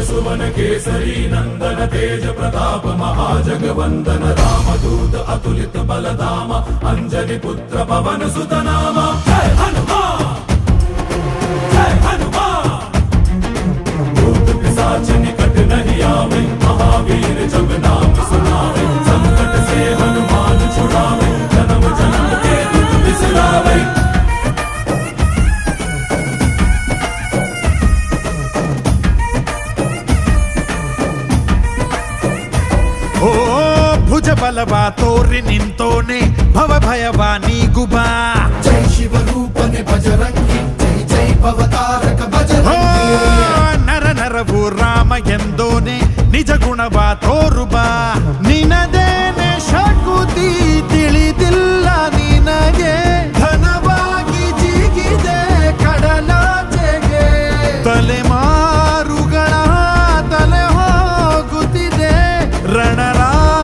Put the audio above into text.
सुवन केसरी नंदन तेज प्रताप महाजगवंदन रामदूत अतुलित बलधाम अंजनी पुत्र पवन सुत नाम जय हनुमान जय हनुमान। भूत पिशाच निकट नहीं आवे महावीर जब नाम सुनावे संकट से हनुमान छुड़ावे जन्म जन्म के दुख बिसरावे। ಓ ಭುಜ ಬಲವಾ ತೋರಿ ನಿಂತೋನೆ ಭವ ಭಯವಾ ನೀಗುಬಾ ಜೈ ಶಿವರೂಪನೆ ಬಜರಂಗಿ ಜೈ ಜೈ ಭವತಾರಕ ಬಜರಂಗಿ ನರ ನರವು ರಾಮ ಎಂದೋನೆ ನಿಜ ಗುಣವಾ ತೋರುಬಾ ನಿನದೇನೆ ಶಕುತಿ ತಿಳಿದಿಲ್ಲ ನಿನಗೆ ಧನವಾಗಿ ಜಿಗಿದೆ ಕಡಲಾಚೆಗೆ ತಲೆಮಾರುಗಳ ತಲೆ ಹೋಗುತ್ತಿದೆ ರಣ